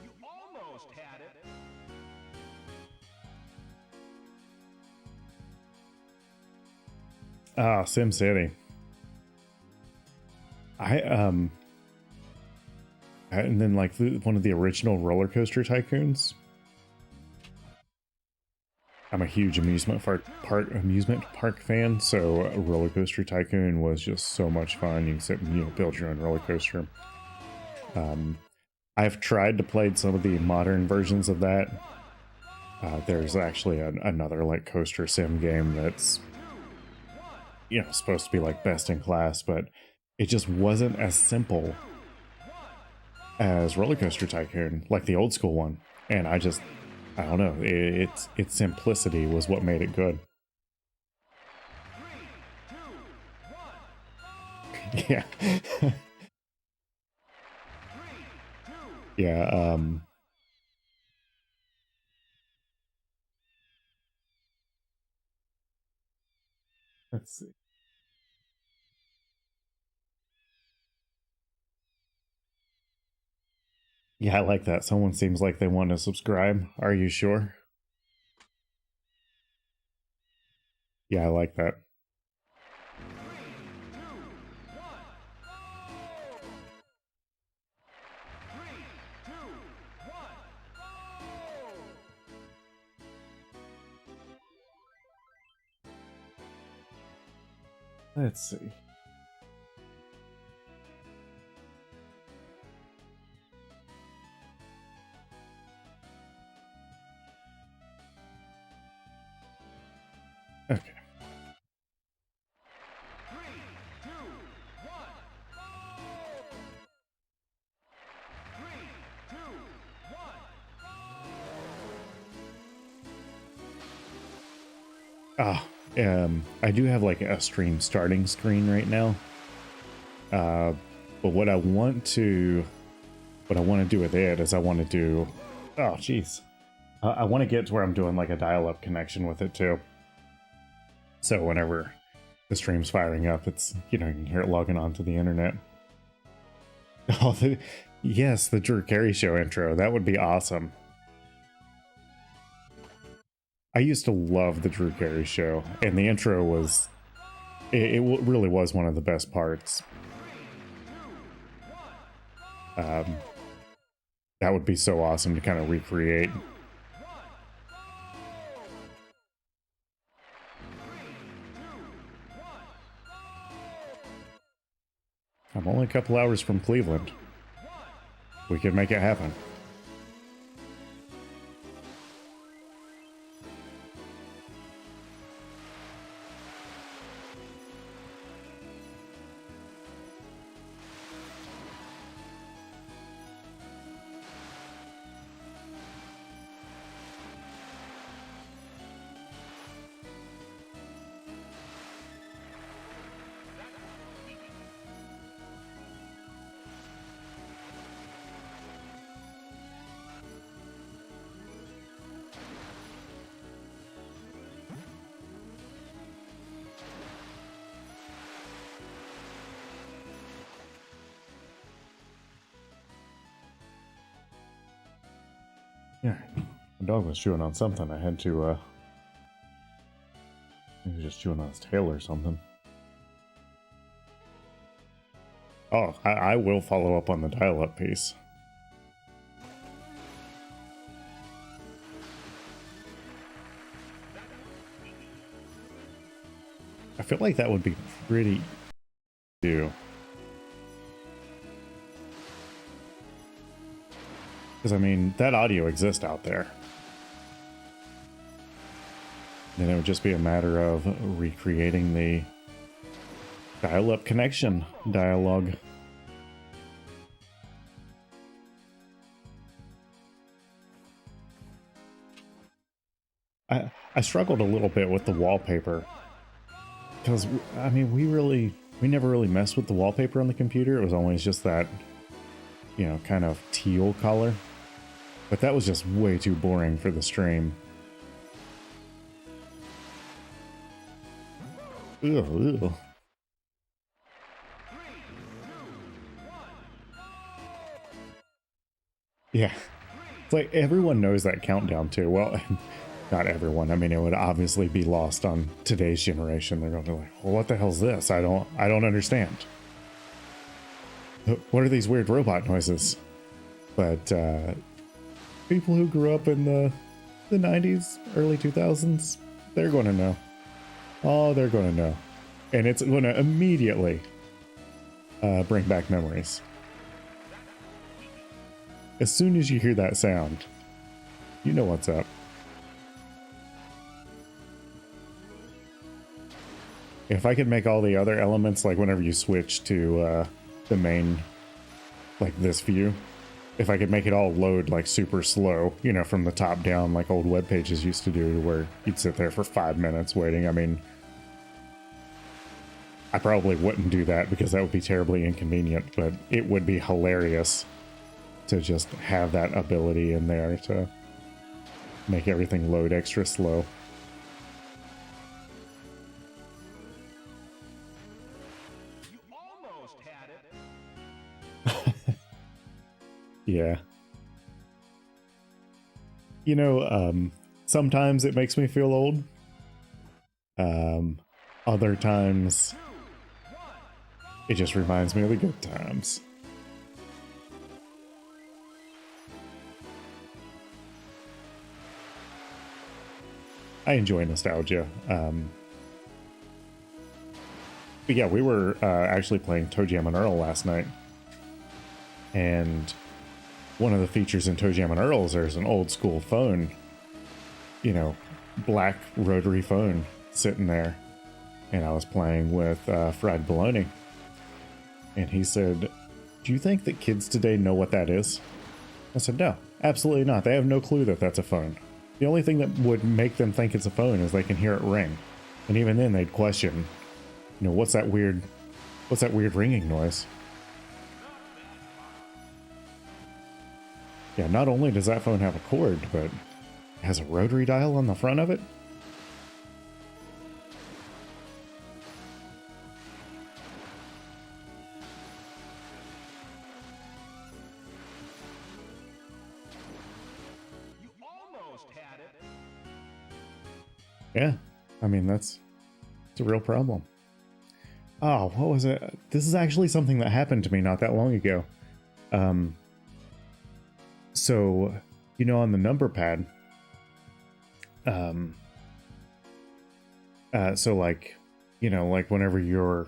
Speaker 3: You almost had it.
Speaker 1: Ah, SimCity. And then like one of the original Roller Coaster Tycoons. I'm a huge amusement park fan, so Roller Coaster Tycoon was just so much fun. You can sit and, you know, build your own roller coaster. I've tried to play some of the modern versions of that. There's actually another like coaster sim game that's, you know, supposed to be like best in class, but it just wasn't as simple as Roller Coaster Tycoon, like the old school one. And I don't know, its simplicity was what made it good.
Speaker 3: 3, 2, 1.
Speaker 1: Yeah.
Speaker 3: 3, 2,
Speaker 1: Yeah, let's see. Yeah, I like that. Someone seems like they want to subscribe. Are you sure? Yeah, I like that.
Speaker 3: 3, 2, 1.
Speaker 1: Let's see. Okay.
Speaker 3: 3, 2, 1. 3, 2, 1.
Speaker 1: I do have like a stream starting screen right now. But what I want to do with it is I want to do, oh geez. I want to get to where I'm doing like a dial-up connection with it too. So whenever the stream's firing up, it's, you know, you can hear it logging onto the internet. Oh, yes, the Drew Carey Show intro. That would be awesome. I used to love the Drew Carey Show, and the intro was really was one of the best parts. That would be so awesome to kind of recreate. I'm only a couple hours from Cleveland. We could make it happen. Yeah, my dog was chewing on something. I had to, he was just chewing on his tail or something. Oh, I will follow up on the dial-up piece. I feel like that would be pretty do. Because, I mean, that audio exists out there. Then it would just be a matter of recreating the dial-up connection dialogue. I struggled a little bit with the wallpaper. Because, I mean, we never really messed with the wallpaper on the computer. It was always just that, you know, kind of teal color. But that was just way too boring for the stream. Ew. Yeah. It's like everyone knows that countdown too. Well, not everyone. I mean, it would obviously be lost on today's generation. They're going to be like, well, what the hell's this? I don't understand. What are these weird robot noises? But people who grew up in the 90s, early 2000s, they're going to know. Oh, they're going to know. And it's going to immediately bring back memories. As soon as you hear that sound, you know what's up. If I could make all the other elements, like whenever you switch to the main, like this view, if I could make it all load like super slow, you know, from the top down, like old web pages used to do, where you'd sit there for 5 minutes waiting. I mean, I probably wouldn't do that because that would be terribly inconvenient, but it would be hilarious to just have that ability in there to make everything load extra slow.
Speaker 3: You almost had it.
Speaker 1: Yeah. You know, sometimes it makes me feel old. Other times it just reminds me of the good times. I enjoy nostalgia. But yeah, we were actually playing Toe Jam and Earl last night. And one of the features in Toe Jam and Earl is there's an old school phone, you know, black rotary phone sitting there. And I was playing with fried bologna. And he said, do you think that kids today know what that is? I said, no, absolutely not. They have no clue that that's a phone. The only thing that would make them think it's a phone is they can hear it ring. And even then they'd question, you know, what's that weird ringing noise? Yeah, not only does that phone have a cord, but it has a rotary dial on the front of it.
Speaker 3: You almost had it.
Speaker 1: Yeah, I mean, it's a real problem. Oh, what was it? This is actually something that happened to me not that long ago. So, you know, on the number pad, so like, you know, like whenever you're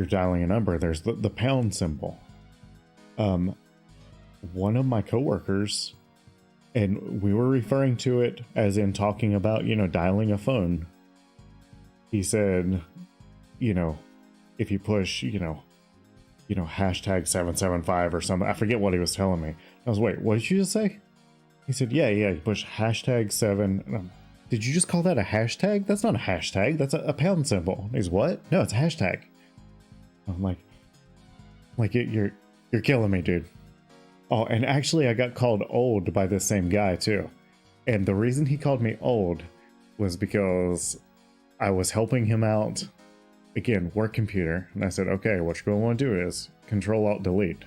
Speaker 1: dialing a number, there's the pound symbol. One of my coworkers, and we were referring to it as in talking about, you know, dialing a phone. He said, you know, if you push, you know, hashtag 775 or something. I forget what he was telling me. I was, wait, what did you just say? He said, yeah, you push hashtag 7. Did you just call that a hashtag? That's not a hashtag. That's a pound symbol. He's, what? No, it's a hashtag. I'm like you're killing me, dude. Oh, and actually I got called old by this same guy too. And the reason he called me old was because I was helping him out. Again, work computer. And I said, okay, what you're going to want to do is Control Alt Delete.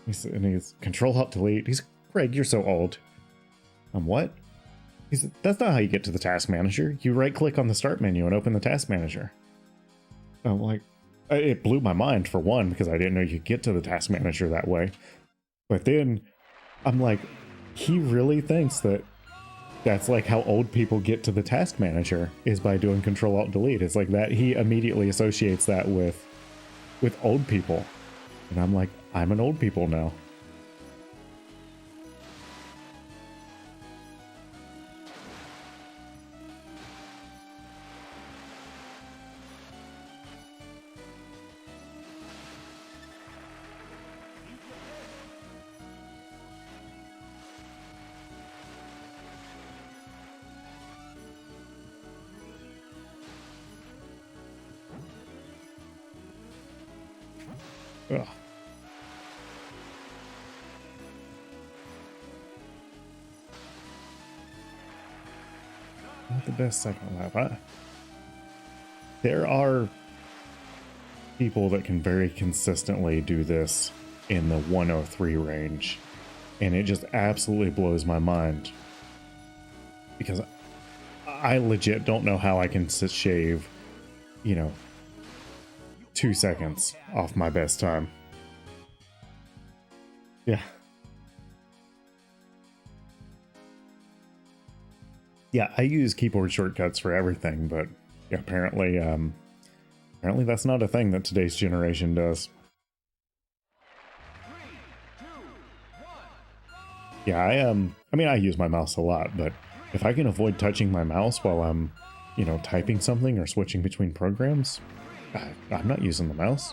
Speaker 1: He's Control Alt Delete. He's, Greg, you're so old. I'm what? He said, that's not how you get to the task manager. You right click on the start menu and open the task manager. I'm like, it blew my mind for one, because I didn't know you could get to the task manager that way. But then I'm like, he really thinks that that's like how old people get to the task manager, is by doing Control Alt Delete. It's like that. He immediately associates that with old people. And I'm like, I'm an old people now. Ugh. Not the best second lap, huh? There are people that can very consistently do this in the 103 range, and it just absolutely blows my mind, because I legit don't know how I can shave, you know, 2 seconds off my best time. Yeah. Yeah, I use keyboard shortcuts for everything, but yeah, apparently that's not a thing that today's generation does.
Speaker 3: 3, 2, 1.
Speaker 1: Yeah, I mean, I use my mouse a lot, but if I can avoid touching my mouse while I'm, you know, typing something or switching between programs, I'm not using the mouse.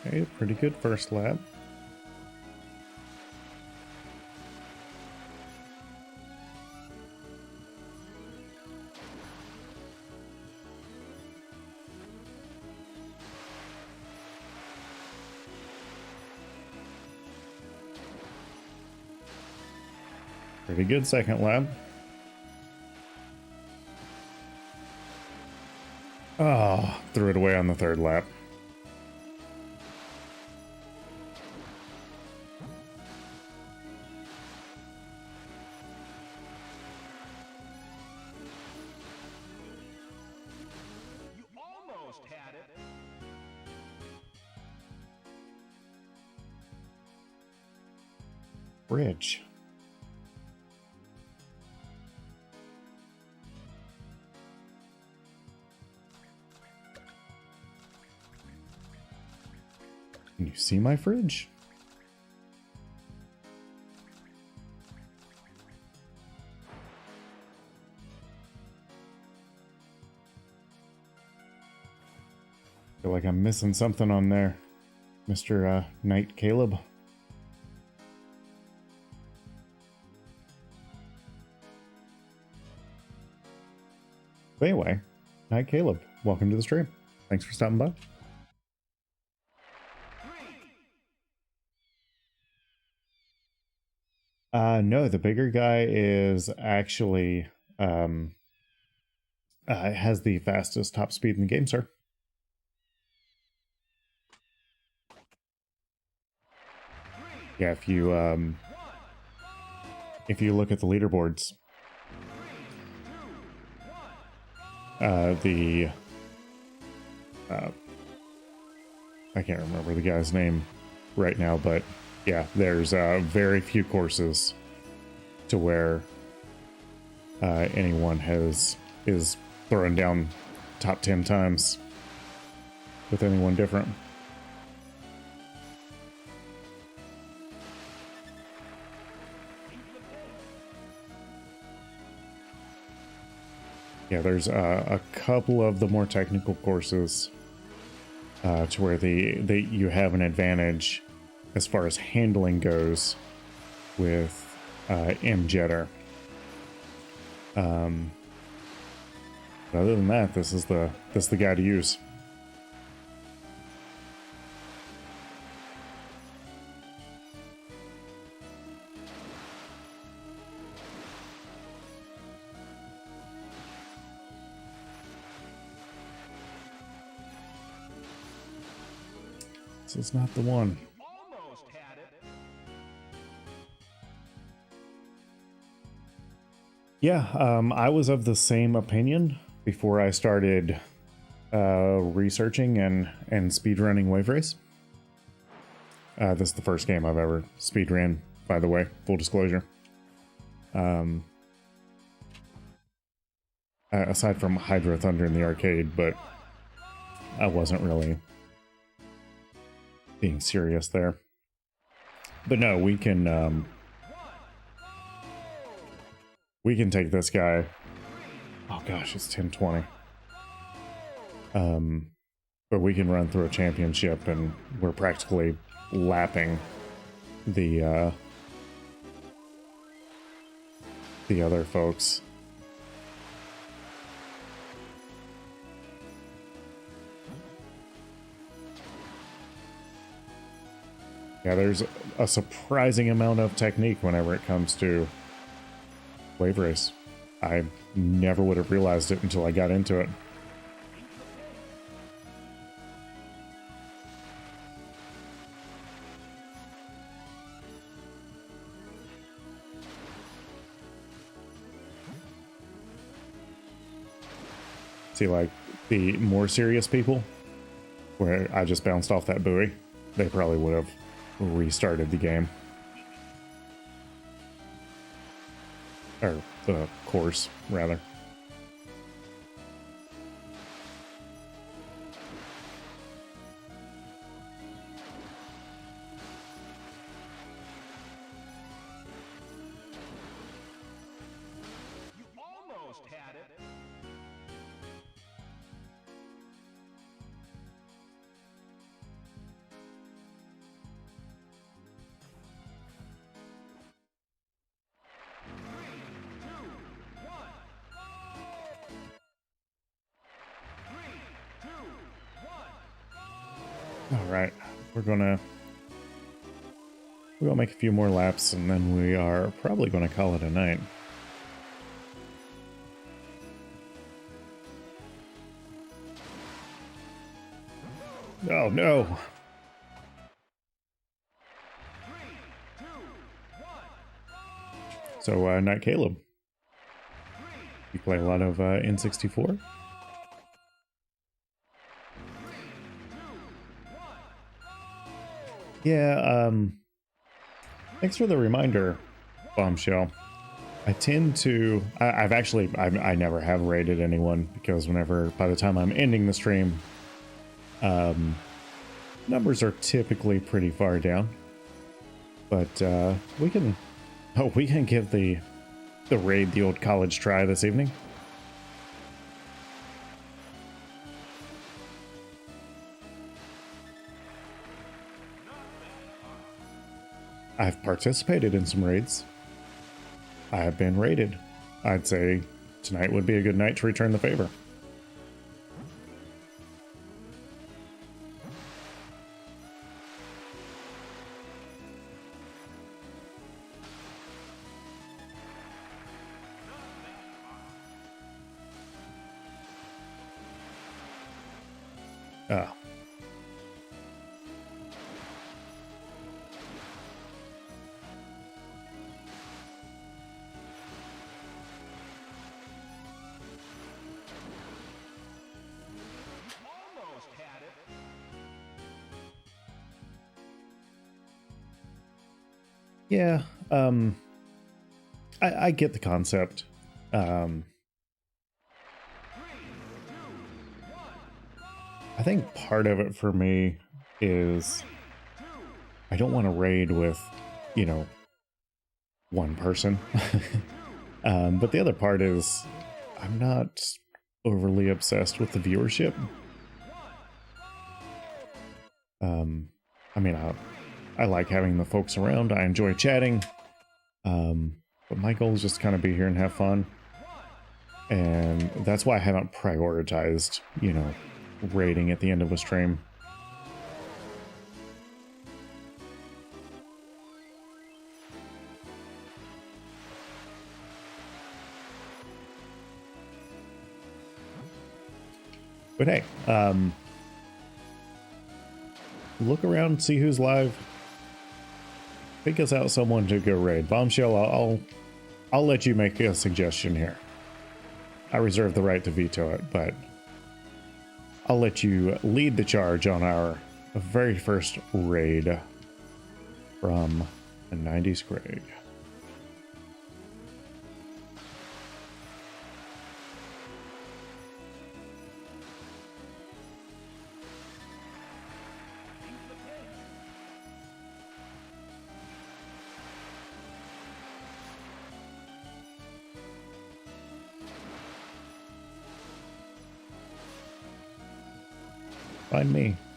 Speaker 1: Okay, pretty good first lap. Pretty good second lap. Oh, threw it away on the third lap.
Speaker 3: You almost had it.
Speaker 1: Bridge. Can you see my fridge? Feel like I'm missing something on there, Mr. Knight Caleb. But anyway, Knight Caleb, welcome to the stream. Thanks for stopping by.
Speaker 3: 3,
Speaker 1: No, the bigger guy is actually has the fastest top speed in the game, sir. Yeah, if you look at the leaderboards, the I can't remember the guy's name right now, but yeah, there's very few courses to where anyone is throwing down top 10 times with anyone different. Yeah, there's a couple of the more technical courses to where you have an advantage as far as handling goes with M-Jetter. But other than that, this is the guy to use. This is not the one.
Speaker 3: Almost had it.
Speaker 1: Yeah, I was of the same opinion before I started researching and speedrunning Wave Race. This is the first game I've ever speedran, by the way, full disclosure. Aside from Hydro Thunder in the arcade, but I wasn't really being serious there. But no, we can take this guy. Oh gosh, it's 10:20. But we can run through a championship, and we're practically lapping the other folks. Yeah, there's a surprising amount of technique whenever it comes to Wave Race. I never would have realized it until I got into it. See, like, the more serious people, where I just bounced off that buoy, they probably would have restarted the game. Or the course, rather.
Speaker 3: You almost had it.
Speaker 1: All right, we're gonna make a few more laps, and then we are probably gonna call it a night. Oh no! So, Night Caleb, you play a lot of N64? Yeah, thanks for the reminder, Bombshell. I tend to... I never have rated anyone, because by the time I'm ending the stream, numbers are typically pretty far down. But we can give the raid the old college try this evening. I've participated in some raids. I have been raided. I'd say tonight would be a good night to return the favor. Ah.
Speaker 3: Almost had it.
Speaker 1: Yeah, I get the concept. I think part of it for me is I don't want to raid with, you know, one person. But the other part is I'm not overly obsessed with the viewership. I mean, I like having the folks around. I enjoy chatting. But my goal is just to kind of be here and have fun. And that's why I haven't prioritized, you know, raiding at the end of a stream. But hey, look around, see who's live. Pick us out someone to go raid. Bombshell, I'll let you make a suggestion here. I reserve the right to veto it, but I'll let you lead the charge on our very first raid from the 90s Craig.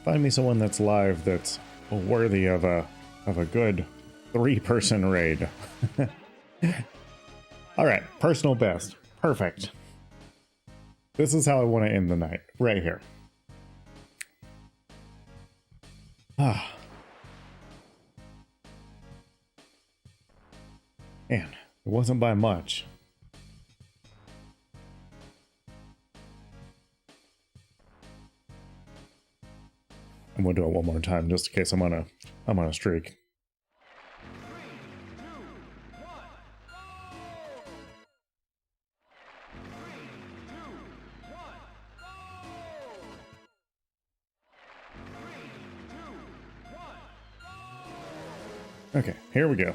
Speaker 1: Find me someone that's live that's worthy of a good 3-person raid. All right, personal best. Perfect. This is how I want to end the night, right here. Ah. Man, it wasn't by much. I'm gonna do it one more time just in case I'm on a streak. Okay, here we go.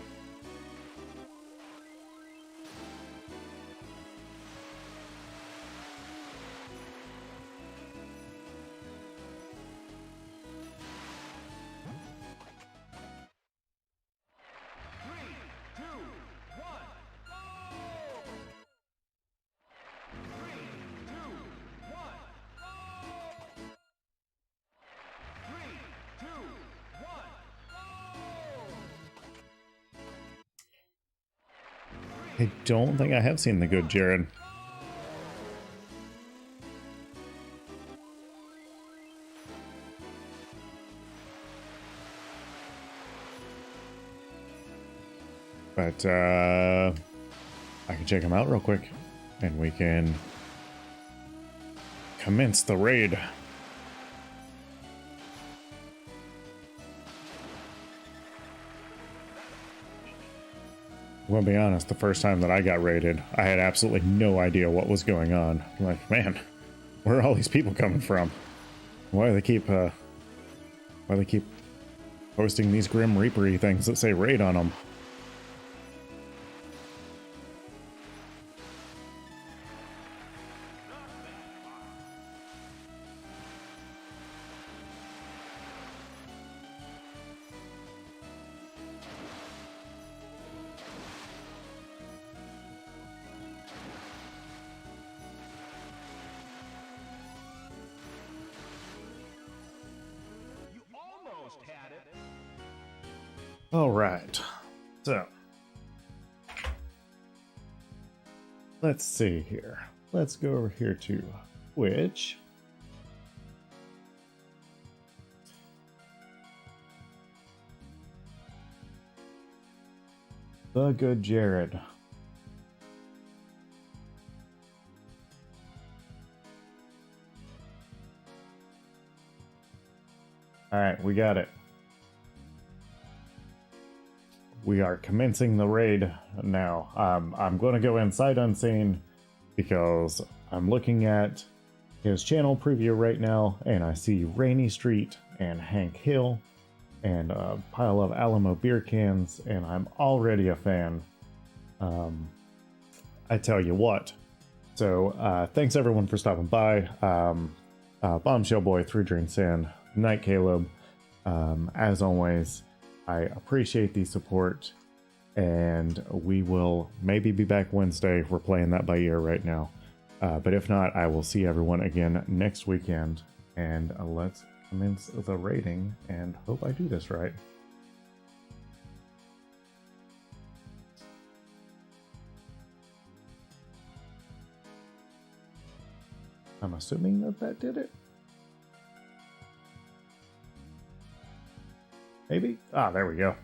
Speaker 1: I don't think I have seen the good Jared. But I can check him out real quick and we can commence the raid. I'm gonna be honest, the first time that I got raided, I had absolutely no idea what was going on. I'm like, man, where are all these people coming from? Why do they keep posting these Grim Reaper-y things that say raid on them? All right, so let's see here. Let's go over here to Twitch. The good Jared. Alright, we got it. We are commencing the raid now. I'm going to go inside unseen because I'm looking at his channel preview right now and I see Rainy Street and Hank Hill and a pile of Alamo beer cans, and I'm already a fan. I tell you what. So thanks everyone for stopping by. Bombshell Boy, Through Drain Sand, Night Caleb. As always, I appreciate the support, and we will maybe be back Wednesday. We're playing that by ear right now. But if not, I will see everyone again next weekend, and let's commence the rating and hope I do this right. I'm assuming that did it. Maybe? Ah, there we go.